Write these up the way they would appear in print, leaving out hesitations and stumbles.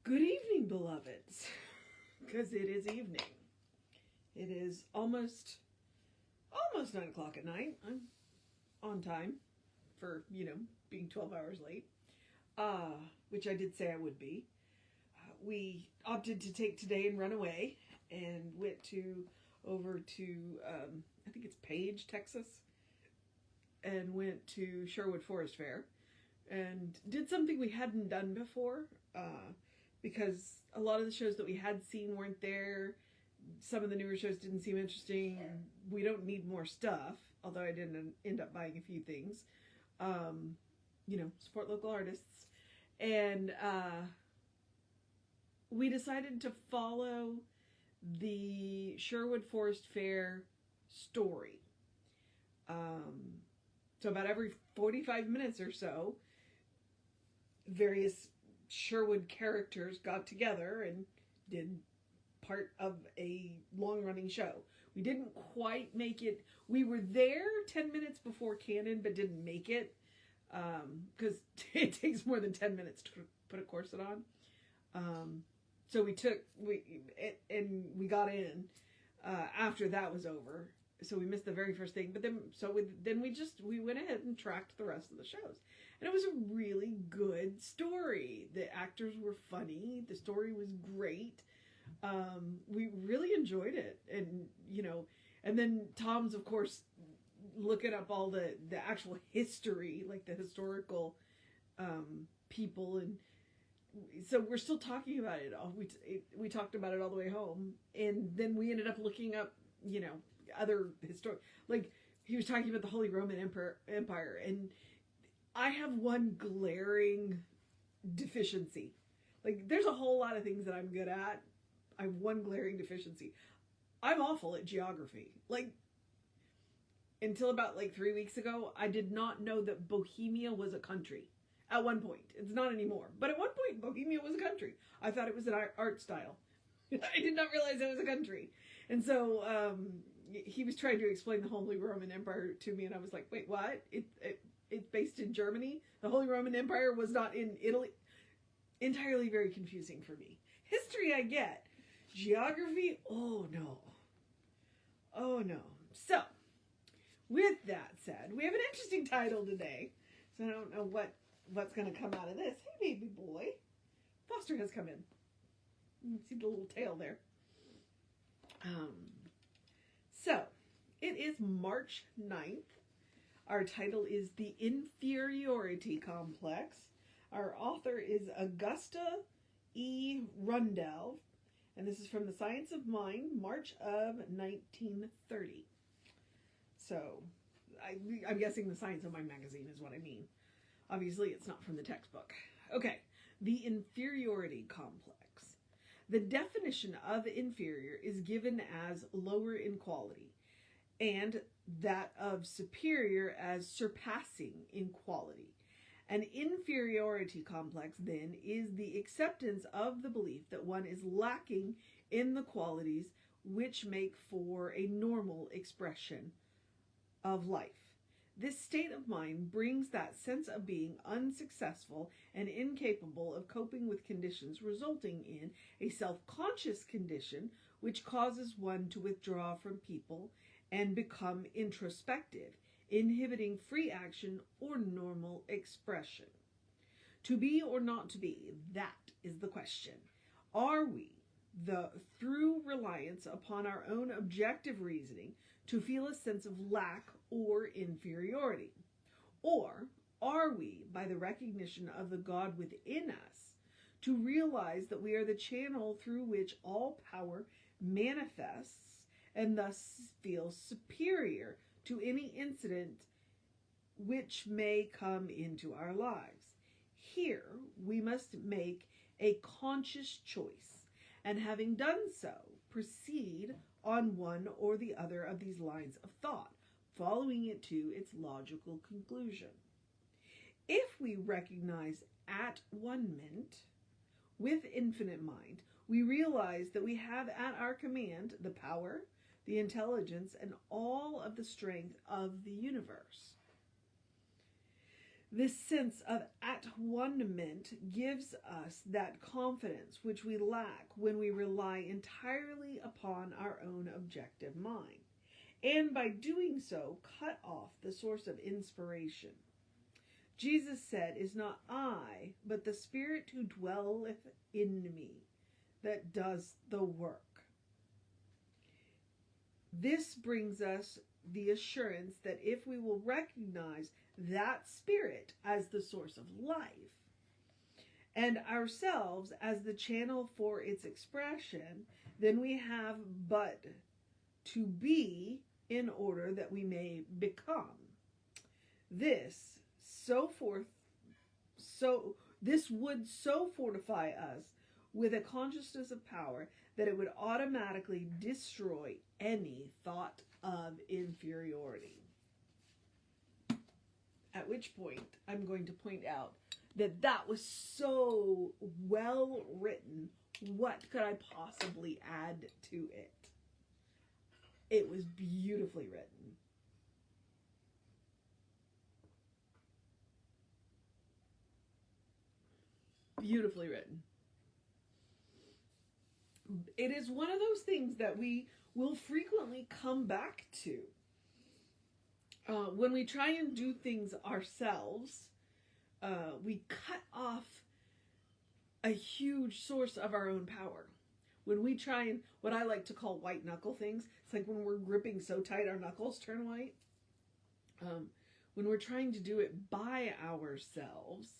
Good evening, beloveds, because it is evening. It is almost 9 o'clock at night. I'm on time for, being 12 hours late, which I did say I would be. We opted to take today and run away and went over to, I think it's Page, Texas, and went to Sherwood Forest Fair and did something we hadn't done before. Because a lot of the shows that we had seen weren't there. Some of the newer shows didn't seem interesting. We don't need more stuff, although I didn't end up buying a few things. Support local artists. And we decided to follow the Sherwood Forest Fair story. So about every 45 minutes or so, various Sherwood characters got together and did part of a long-running show. We didn't quite make it. We were there 10 minutes before canon, but didn't make it because it takes more than 10 minutes to put a corset on. So we got in after that was over. So we missed the very first thing, but then we went ahead and tracked the rest of the shows, and it was a really good story. The actors were funny. The story was great. We really enjoyed it, and then Tom's, of course, looking up all the actual history, like the historical people, and so we're still talking about it. We talked about it all the way home, and then we ended up looking up, other historic, like he was talking about the Holy Roman Empire, and I have one glaring deficiency. Like, there's a whole lot of things that I'm good at. I have one glaring deficiency. I'm awful at geography. Like, until about 3 weeks ago, I did not know that Bohemia was a country. At one point. It's not anymore. But at one point, Bohemia was a country. I thought it was an art style. I did not realize it was a country. And so he was trying to explain the Holy Roman Empire to me, and I was like, wait, what? It's based in Germany? The Holy Roman Empire was not in Italy? Entirely very confusing for me. History I get. Geography? Oh no. Oh no. So, with that said, we have an interesting title today. So I don't know what's going to come out of this. Hey, baby boy. Foster has come in. You can see the little tail there. So, it is March 9th. Our title is The Inferiority Complex. Our author is Augusta E. Rundel. And this is from The Science of Mind, March of 1930. So, I'm guessing The Science of Mind magazine is what I mean. Obviously, it's not from the textbook. Okay, the inferiority complex. The definition of inferior is given as lower in quality, and that of superior as surpassing in quality. An inferiority complex, then, is the acceptance of the belief that one is lacking in the qualities which make for a normal expression of life. This state of mind brings that sense of being unsuccessful and incapable of coping with conditions, resulting in a self-conscious condition which causes one to withdraw from people and become introspective, inhibiting free action or normal expression. To be or not to be, that is the question. Are we, through reliance upon our own objective reasoning, to feel a sense of lack or inferiority? Or are we, by the recognition of the God within us, to realize that we are the channel through which all power manifests and thus feel superior to any incident which may come into our lives? Here we must make a conscious choice, and having done so, proceed on one or the other of these lines of thought, following it to its logical conclusion. If we recognize at one moment, with infinite mind, we realize that we have at our command the power, the intelligence, and all of the strength of the universe. This sense of at-one-ment gives us that confidence which we lack when we rely entirely upon our own objective mind, and by doing so, cut off the source of inspiration. Jesus said, "Is not I, but the Spirit who dwelleth in me, that does the work." This brings us the assurance that if we will recognize that Spirit as the source of life and ourselves as the channel for its expression, then we have but to be in order that we may become. This would so fortify us with a consciousness of power that it would automatically destroy any thought of inferiority. At which point, I'm going to point out that that was so well written. What could I possibly add to it? It was beautifully written. Beautifully written. It is one of those things that we will frequently come back to. When we try and do things ourselves, we cut off a huge source of our own power. When we try and, what I like to call white knuckle things, it's like when we're gripping so tight our knuckles turn white. When we're trying to do it by ourselves,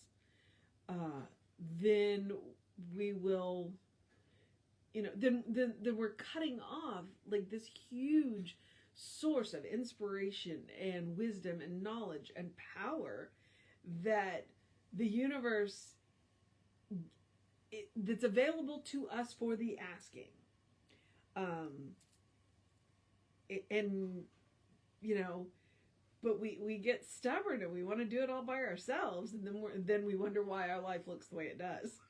then we will, then we're cutting off like this huge source of inspiration and wisdom and knowledge and power that the universe, that's available to us for the asking. But we get stubborn and we want to do it all by ourselves, and then we wonder why our life looks the way it does.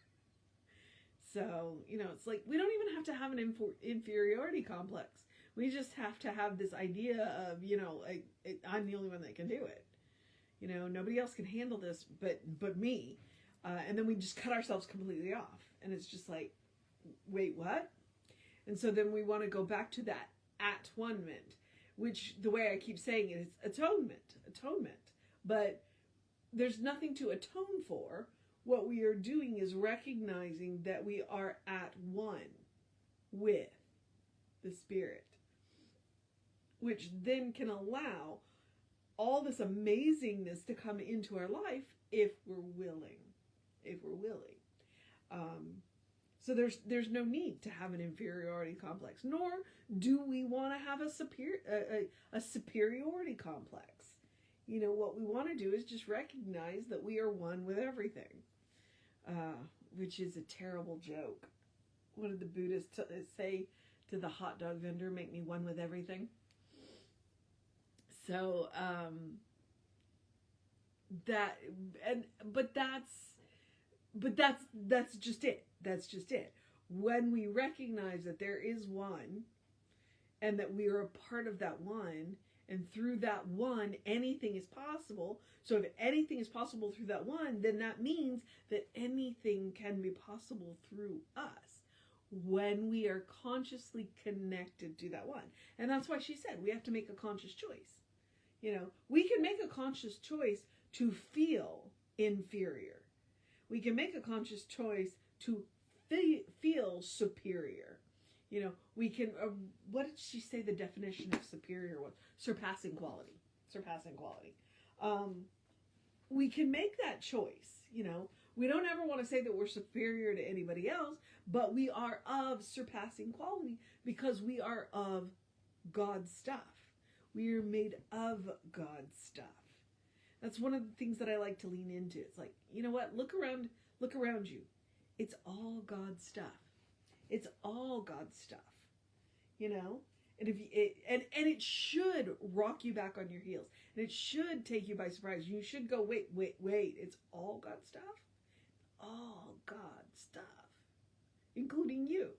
So, it's like we don't even have to have an inferiority complex. We just have to have this idea of, I'm the only one that can do it. Nobody else can handle this but me. And then we just cut ourselves completely off. And it's just like, wait, what? And so then we want to go back to that at-one-ment, which the way I keep saying it is atonement. But there's nothing to atone for. What we are doing is recognizing that we are at one with the Spirit, which then can allow all this amazingness to come into our life if we're willing. So there's no need to have an inferiority complex, nor do we want to have a superiority complex. What we want to do is just recognize that we are one with everything, which is a terrible joke. What did the Buddhists say to the hot dog vendor? Make me one with everything. So that's just it. That's just it. When we recognize that there is one, and that we are a part of that one, and through that one, anything is possible. So if anything is possible through that one, then that means that anything can be possible through us when we are consciously connected to that one. And that's why she said we have to make a conscious choice. We can make a conscious choice to feel inferior. We can make a conscious choice to feel superior. We can, what did she say the definition of superior was? Surpassing quality. We can make that choice. We don't ever want to say that we're superior to anybody else, but we are of surpassing quality because we are of God's stuff. We are made of God's stuff. That's one of the things that I like to lean into. It's like, you know what? Look around you. It's all God's stuff. It's all God's stuff. And and it should rock you back on your heels. And it should take you by surprise. You should go, wait. It's all God's stuff? All God's stuff. Including you.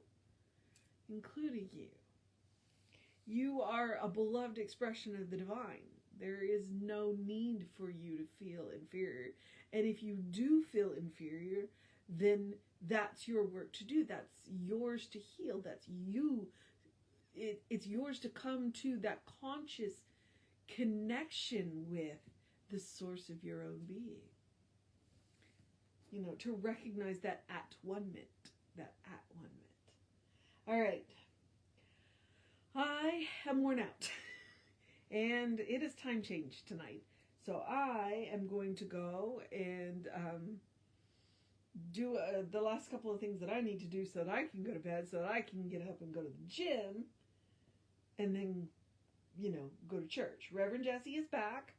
You are a beloved expression of the divine. There is no need for you to feel inferior. And if you do feel inferior, then that's your work to do. That's yours to heal. That's you. It's yours to come to that conscious connection with the source of your own being. To recognize that at-one-ment. That at-one-ment. All right. I am worn out. And it is time change tonight. So I am going to go and do the last couple of things that I need to do so that I can go to bed, so that I can get up and go to the gym, and then, go to church. Reverend Jesse is back,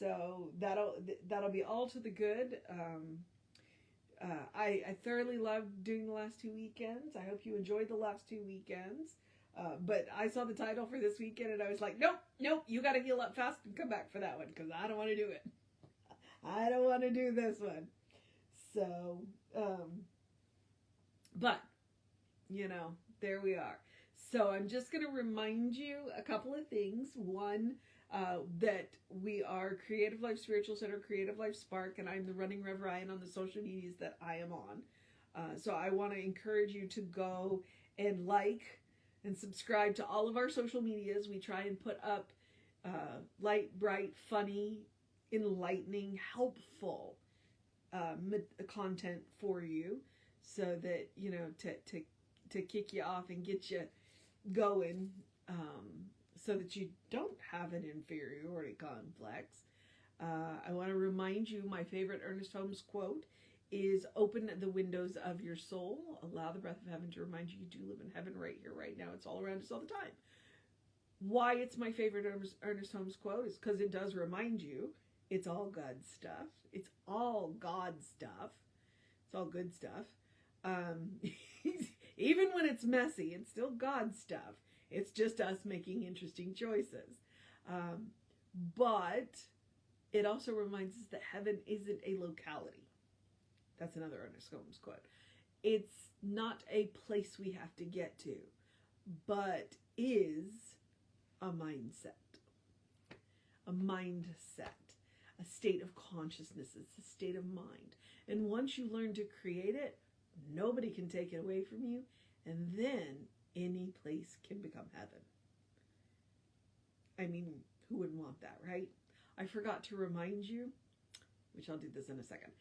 so that'll be all to the good. I thoroughly loved doing the last 2 weekends. I hope you enjoyed the last 2 weekends. But I saw the title for this weekend and I was like, nope, you got to heal up fast and come back for that one because I don't want to do it. I don't want to do this one. So, but, there we are. So I'm just going to remind you a couple of things. One, that we are Creative Life Spiritual Center, Creative Life Spark, and I'm the running Rev Ryan on the social medias that I am on. So I want to encourage you to go and like and subscribe to all of our social medias. We try and put up light, bright, funny, enlightening, helpful content for you, so that to kick you off and get you going, so that you don't have an inferiority complex. I want to remind you, my favorite Ernest Holmes quote is, open the windows of your soul, allow the breath of heaven to remind you do live in heaven right here, right now. It's all around us all the time. Why it's my favorite Ernest Holmes quote is because it does remind you it's all God stuff. It's all God stuff. It's all good stuff. Even when it's messy, it's still God stuff. It's just us making interesting choices. But it also reminds us that heaven isn't a locality. That's another Ernest Holmes quote. It's not a place we have to get to, but is a mindset. A mindset. A state of consciousness. It's a state of mind. And once you learn to create it, nobody can take it away from you. And then any place can become heaven. I mean, who wouldn't want that, right? I forgot to remind you, which I'll do this in a second.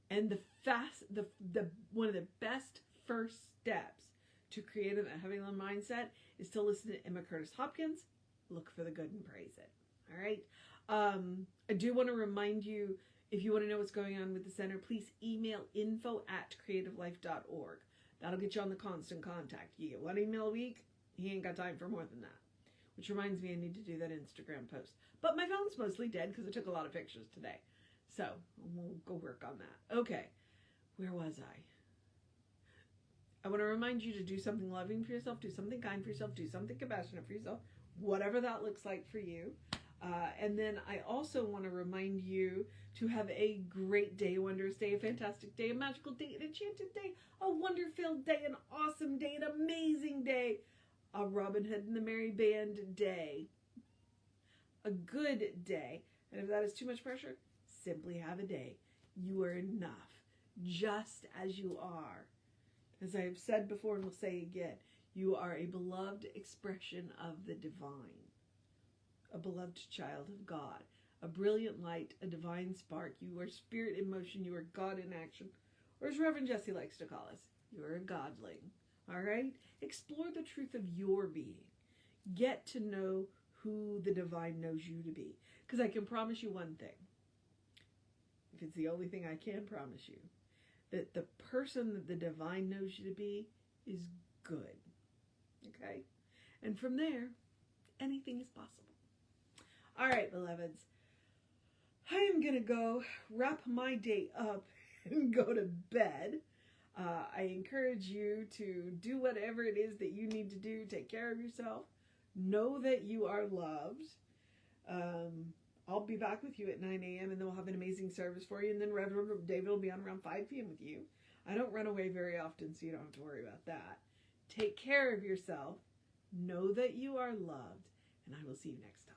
And the one of the best first steps to creating a heavenly mindset is to listen to Emma Curtis Hopkins. Look for the good and praise it. All right. I do want to remind you, if you want to know what's going on with the center, please email info@creativelife.org. That'll get you on the constant contact. You get one email a week, he ain't got time for more than that. Which reminds me, I need to do that Instagram post. But my phone's mostly dead because I took a lot of pictures today. So we'll go work on that. Okay, where was I? I want to remind you to do something loving for yourself, do something kind for yourself, do something compassionate for yourself, whatever that looks like for you. And then I also want to remind you to have a great day, a wondrous day, a fantastic day, a magical day, an enchanted day, a wonder-filled day, an awesome day, an amazing day, a Robin Hood and the Merry Band day, a good day. And if that is too much pressure, simply have a day. You are enough, just as you are. As I have said before and will say again, you are a beloved expression of the divine, a beloved child of God, a brilliant light, a divine spark. You are spirit in motion. You are God in action. Or as Reverend Jesse likes to call us, you are a godling. All right? Explore the truth of your being. Get to know who the divine knows you to be. Because I can promise you one thing. If it's the only thing I can promise you, that the person that the divine knows you to be is good. Okay? And from there, anything is possible. All right, beloveds. I am going to go wrap my day up and go to bed. I encourage you to do whatever it is that you need to do. Take care of yourself. Know that you are loved. I'll be back with you at 9 a.m. and then we'll have an amazing service for you. And then Reverend David will be on around 5 p.m. with you. I don't run away very often, so you don't have to worry about that. Take care of yourself. Know that you are loved. And I will see you next time.